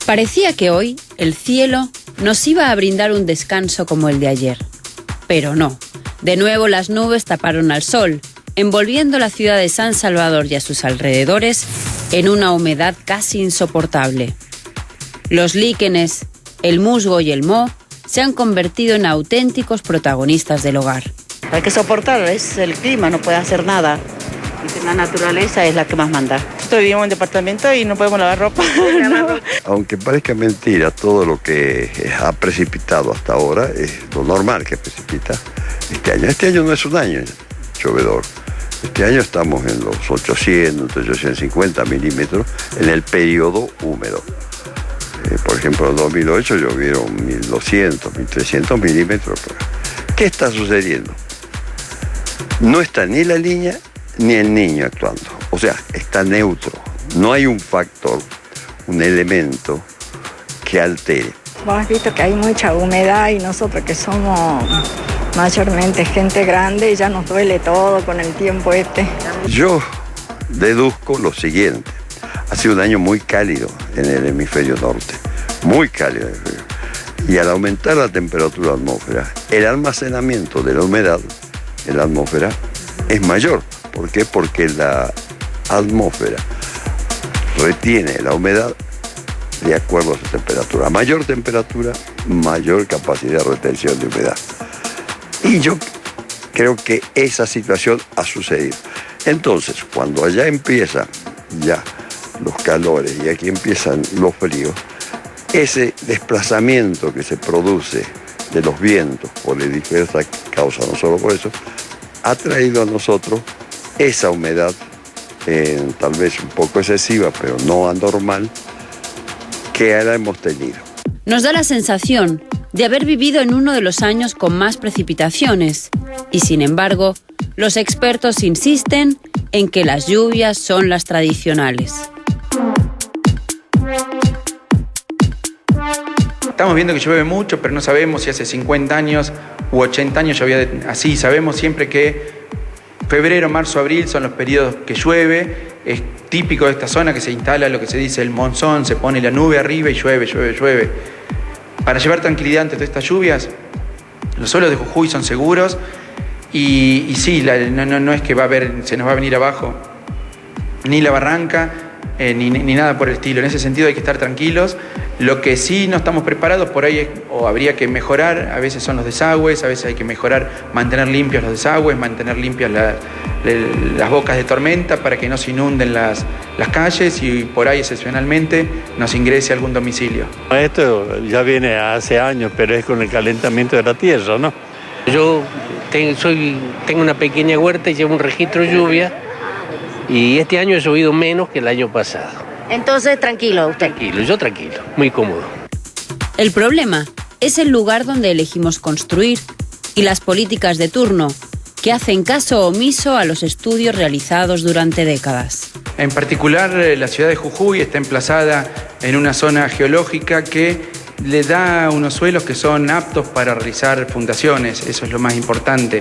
Parecía que hoy el cielo nos iba a brindar un descanso como el de ayer. Pero no. De nuevo las nubes taparon al sol, envolviendo la ciudad de San Salvador y a sus alrededores en una humedad casi insoportable. Los líquenes, el musgo y el moho se han convertido en auténticos protagonistas del hogar. Hay que soportar, es el clima, no puede hacer nada. La naturaleza es la que más manda. Nosotros vivimos en departamento y no podemos lavar ropa. No. Aunque parezca mentira, todo lo que ha precipitado hasta ahora es lo normal que precipita este año. Este año no es un año llovedor. Este año estamos en los 800, 850 milímetros en el periodo húmedo. Por ejemplo, en 2008 llovieron 1200, 1300 milímetros. ¿Qué está sucediendo? No está ni la niña ni el niño actuando. O sea, está neutro. No hay un factor, un elemento que altere. Vos has visto que hay mucha humedad y nosotros que somos mayormente gente grande ya nos duele todo con el tiempo este. Yo deduzco lo siguiente. Ha sido un año muy cálido en el hemisferio norte. Muy cálido. Y al aumentar la temperatura de la atmósfera, el almacenamiento de la humedad en la atmósfera es mayor. ¿Por qué? Porque la atmósfera retiene la humedad de acuerdo a su temperatura. A mayor temperatura, mayor capacidad de retención de humedad. Y yo creo que esa situación ha sucedido. Entonces, cuando allá empiezan ya los calores y aquí empiezan los fríos, ese desplazamiento que se produce de los vientos por diversas causas, no solo por eso, ha traído a nosotros esa humedad, tal vez un poco excesiva, pero no anormal, que ahora hemos tenido. Nos da la sensación de haber vivido en uno de los años con más precipitaciones, y sin embargo, los expertos insisten en que las lluvias son las tradicionales. Estamos viendo que llueve mucho, pero no sabemos si hace 50 años u 80 años llovía así. Sabemos siempre que febrero, marzo, abril son los periodos que llueve. Es típico de esta zona que se instala lo que se dice el monzón, se pone la nube arriba y llueve, llueve, llueve. Para llevar tranquilidad ante todas estas lluvias, los suelos de Jujuy son seguros y sí, no es que se nos va a venir abajo ni la barranca, ni nada por el estilo. En ese sentido hay que estar tranquilos. Lo que sí no estamos preparados por ahí o habría que mejorar, a veces son los desagües, a veces hay que mejorar, mantener limpios los desagües, mantener limpias las bocas de tormenta para que no se inunden las calles y por ahí excepcionalmente nos ingrese a algún domicilio. Esto ya viene hace años, pero es con el calentamiento de la tierra, ¿no? Yo tengo una pequeña huerta y llevo un registro de lluvia y este año ha llovido menos que el año pasado. Entonces, tranquilo usted. Yo tranquilo, muy cómodo. El problema es el lugar donde elegimos construir y las políticas de turno, que hacen caso omiso a los estudios realizados durante décadas. En particular, la ciudad de Jujuy está emplazada en una zona geológica que le da unos suelos que son aptos para realizar fundaciones, eso es lo más importante.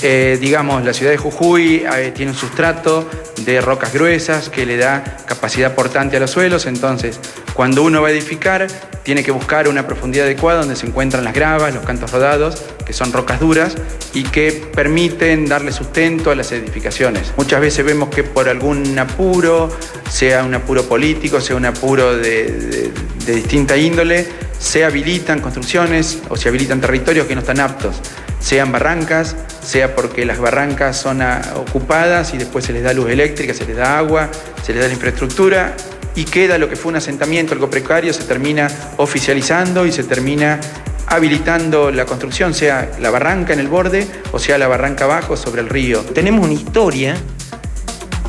La ciudad de Jujuy tiene un sustrato de rocas gruesas que le da capacidad portante a los suelos, entonces cuando uno va a edificar tiene que buscar una profundidad adecuada donde se encuentran las gravas, los cantos rodados, que son rocas duras y que permiten darle sustento a las edificaciones. Muchas veces vemos que por algún apuro, sea un apuro político, sea un apuro de distinta índole, se habilitan construcciones o se habilitan territorios que no están aptos, sean barrancas, sea porque las barrancas son ocupadas y después se les da luz eléctrica, se les da agua, se les da la infraestructura y queda lo que fue un asentamiento, algo precario, se termina oficializando y se termina habilitando la construcción, sea la barranca en el borde o sea la barranca abajo sobre el río. Tenemos una historia,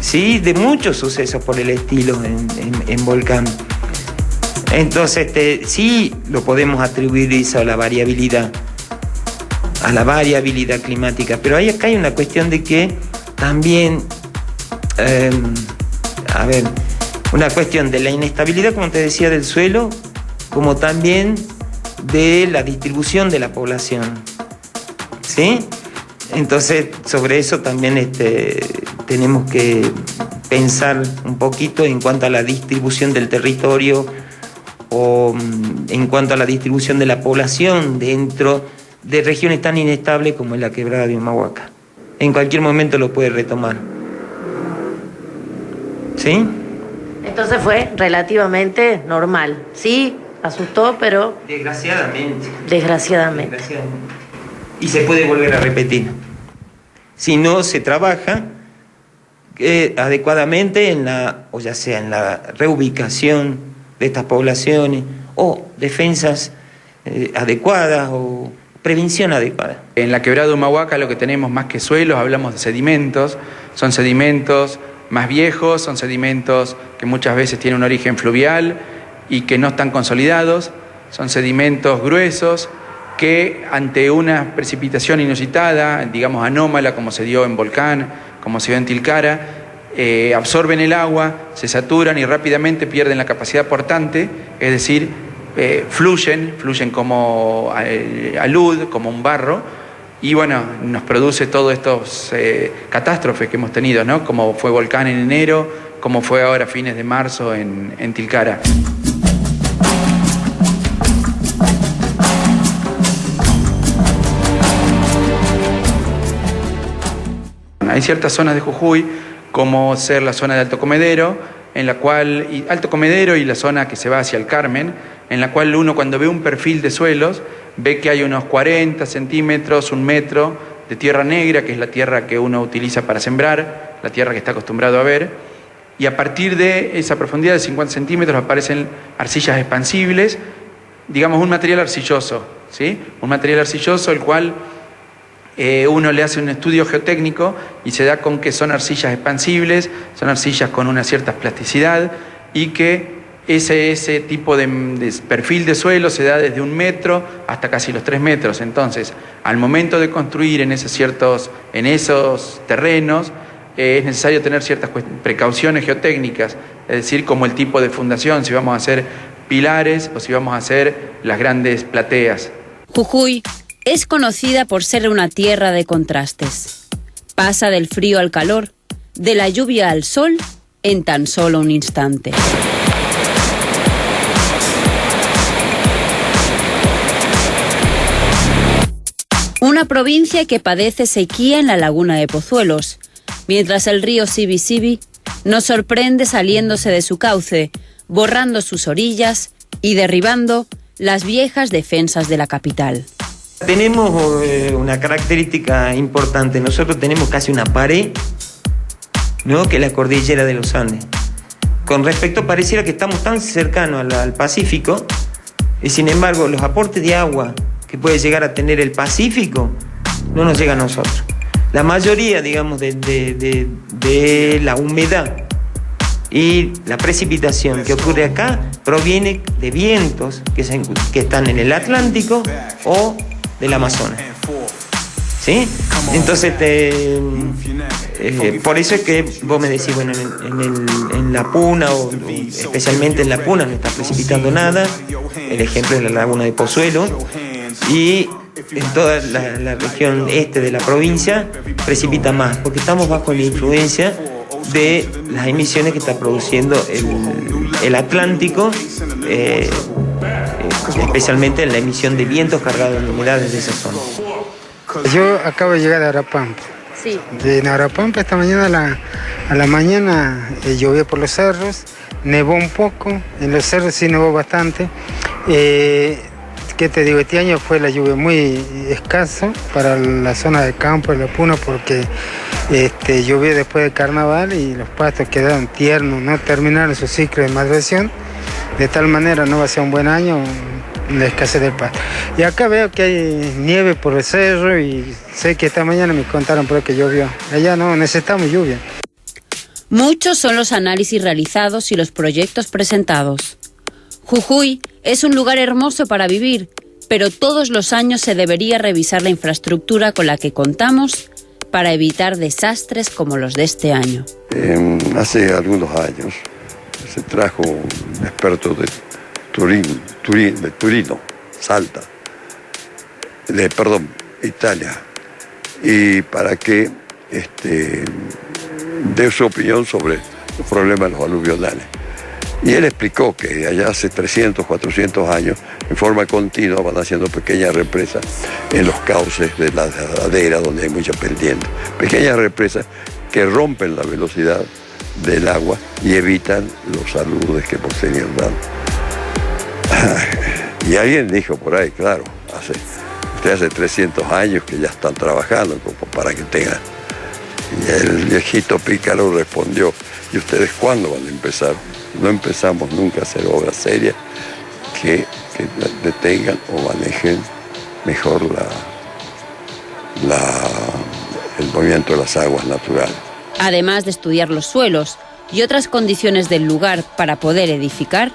¿sí?, de muchos sucesos por el estilo en Volcán. Entonces, sí lo podemos atribuir eso a la variabilidad climática, pero acá hay una cuestión de que también, una cuestión de la inestabilidad, como te decía, del suelo, como también de la distribución de la población, ¿sí? Entonces, sobre eso también tenemos que pensar un poquito en cuanto a la distribución del territorio o en cuanto a la distribución de la población dentro de regiones tan inestables como es la quebrada de Humahuaca. En cualquier momento lo puede retomar. ¿Sí? Entonces fue relativamente normal. Sí, asustó, pero... Desgraciadamente. Desgraciadamente. Y se puede volver a repetir. Si no se trabaja adecuadamente o ya sea en la reubicación de estas poblaciones, o defensas adecuadas, o prevención adecuada. En la quebrada de Humahuaca lo que tenemos más que suelos, hablamos de sedimentos. Son sedimentos más viejos, son sedimentos que muchas veces tienen un origen fluvial y que no están consolidados. Son sedimentos gruesos que ante una precipitación inusitada, digamos anómala, como se dio en Volcán, como se dio en Tilcara, absorben el agua, se saturan y rápidamente pierden la capacidad portante, es decir, fluyen como alud, como un barro, y bueno, nos produce todas estas catástrofes que hemos tenido, ¿no? Como fue Volcán en enero, como fue ahora a fines de marzo en Tilcara. Hay ciertas zonas de Jujuy, como ser la zona de Alto Comedero, Alto Comedero y la zona que se va hacia el Carmen, en la cual uno cuando ve un perfil de suelos, ve que hay unos 40 centímetros, 1 metro de tierra negra, que es la tierra que uno utiliza para sembrar, la tierra que está acostumbrado a ver, y a partir de esa profundidad de 50 centímetros aparecen arcillas expansibles, digamos un material arcilloso, ¿sí? Un material arcilloso el cual uno le hace un estudio geotécnico y se da con que son arcillas expansibles, son arcillas con una cierta plasticidad y que ese tipo de perfil de suelo se da desde 1 metro hasta casi los 3 metros. Entonces, al momento de construir en esos terrenos, es necesario tener ciertas precauciones geotécnicas, es decir, como el tipo de fundación, si vamos a hacer pilares o si vamos a hacer las grandes plateas. Jujuy es conocida por ser una tierra de contrastes. Pasa del frío al calor, de la lluvia al sol, en tan solo un instante. Una provincia que padece sequía en la laguna de Pozuelos, mientras el río Sibi-Sibi nos sorprende saliéndose de su cauce, borrando sus orillas y derribando las viejas defensas de la capital. Tenemos una característica importante. Nosotros tenemos casi una pared, ¿no?, que es la cordillera de los Andes. Con respecto, pareciera que estamos tan cercanos al Pacífico, y sin embargo los aportes de agua que puede llegar a tener el Pacífico no nos llega a nosotros. La mayoría, digamos, de la humedad y la precipitación que ocurre acá proviene de vientos que están en el Atlántico o del Amazonas. ¿Sí? Entonces, por eso es que vos me decís, bueno, en la Puna, o especialmente en la Puna, no está precipitando nada. El ejemplo es la laguna de Pozuelo. Y en toda la región este de la provincia precipita más, porque estamos bajo la influencia de las emisiones que está produciendo el Atlántico, especialmente en la emisión de vientos cargados de humedades de esa zona. Yo acabo de llegar de Arapampa. Sí. De Arapampa esta mañana a la mañana llovió por los cerros, nevó un poco, en los cerros sí nevó bastante. ¿Qué te digo? Este año fue la lluvia muy escasa para la zona de campo de la Puna, porque llovió después del carnaval y los pastos quedaron tiernos, no terminaron su ciclo de maduración. De tal manera no va a ser un buen año la escasez del pasto. Y acá veo que hay nieve por el cerro y sé que esta mañana me contaron por que llovió. Allá no, necesitamos lluvia. Muchos son los análisis realizados y los proyectos presentados. Jujuy es un lugar hermoso para vivir, pero todos los años se debería revisar la infraestructura con la que contamos para evitar desastres como los de este año. Hace algunos años se trajo un experto de Turino, Salta, Italia, y para que dé su opinión sobre los problemas de los aluvionales. Y él explicó que allá hace 300, 400 años, en forma continua, van haciendo pequeñas represas en los cauces de la ladera donde hay mucha pendiente. Pequeñas represas que rompen la velocidad del agua y evitan los aludes que posteriormente dan. Y alguien dijo por ahí, claro, hace 300 años que ya están trabajando como para que tengan. Y el viejito pícaro respondió, ¿y ustedes cuándo van a empezar? No empezamos nunca a hacer obras serias que detengan o manejen mejor el movimiento de las aguas naturales. Además de estudiar los suelos y otras condiciones del lugar para poder edificar,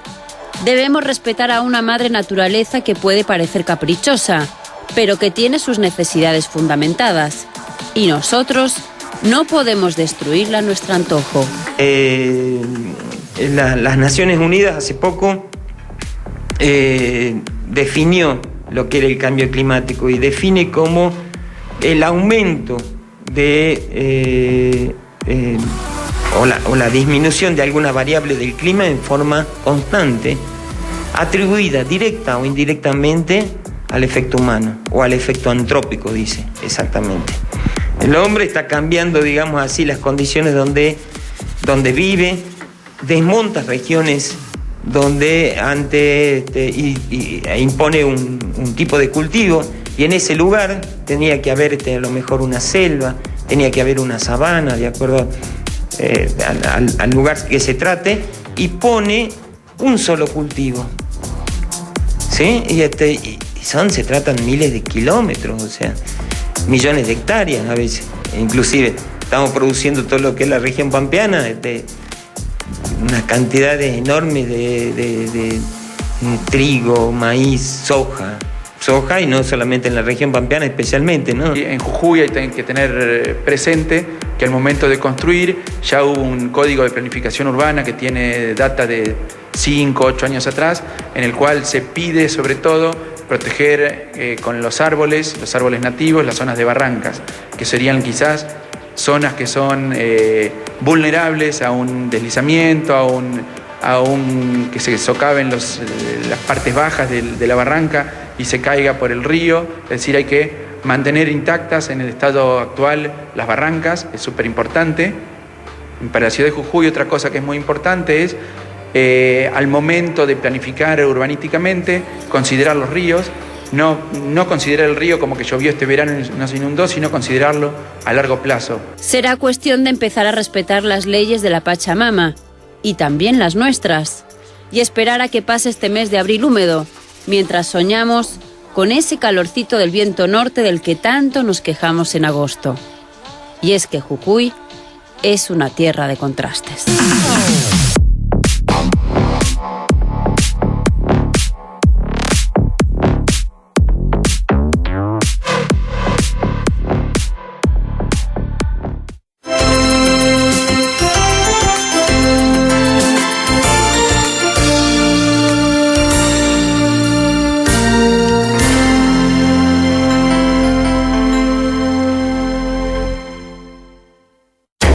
debemos respetar a una madre naturaleza que puede parecer caprichosa, pero que tiene sus necesidades fundamentadas. Y nosotros no podemos destruirla a nuestro antojo. Las Naciones Unidas hace poco definió lo que era el cambio climático y define como el aumento de o la disminución de alguna variable del clima en forma constante, atribuida directa o indirectamente al efecto humano o al efecto antrópico, dice exactamente. El hombre está cambiando, digamos así, las condiciones donde vive, desmonta regiones donde antes impone un tipo de cultivo, y en ese lugar tenía que haber a lo mejor una selva, tenía que haber una sabana, de acuerdo al lugar que se trate, y pone un solo cultivo, ¿sí? Y se tratan miles de kilómetros, o sea, millones de hectáreas a veces. Inclusive estamos produciendo todo lo que es la región pampeana, unas cantidades enormes de trigo, maíz, soja, y no solamente en la región pampeana especialmente, ¿no? En Jujuy hay que tener presente que al momento de construir ya hubo un código de planificación urbana que tiene data de 5, 8 años atrás, en el cual se pide sobre todo proteger con los árboles nativos, las zonas de barrancas, que serían quizás zonas que son vulnerables a un deslizamiento, a un que se socaven las partes bajas de la barranca y se caiga por el río. Es decir, hay que mantener intactas en el estado actual las barrancas, es súper importante. Para la ciudad de Jujuy otra cosa que es muy importante es al momento de planificar urbanísticamente, considerar los ríos, no considerar el río como que llovió este verano y no se inundó, sino considerarlo a largo plazo. Será cuestión de empezar a respetar las leyes de la Pachamama, y también las nuestras, y esperar a que pase este mes de abril húmedo, mientras soñamos con ese calorcito del viento norte del que tanto nos quejamos en agosto. Y es que Jujuy es una tierra de contrastes.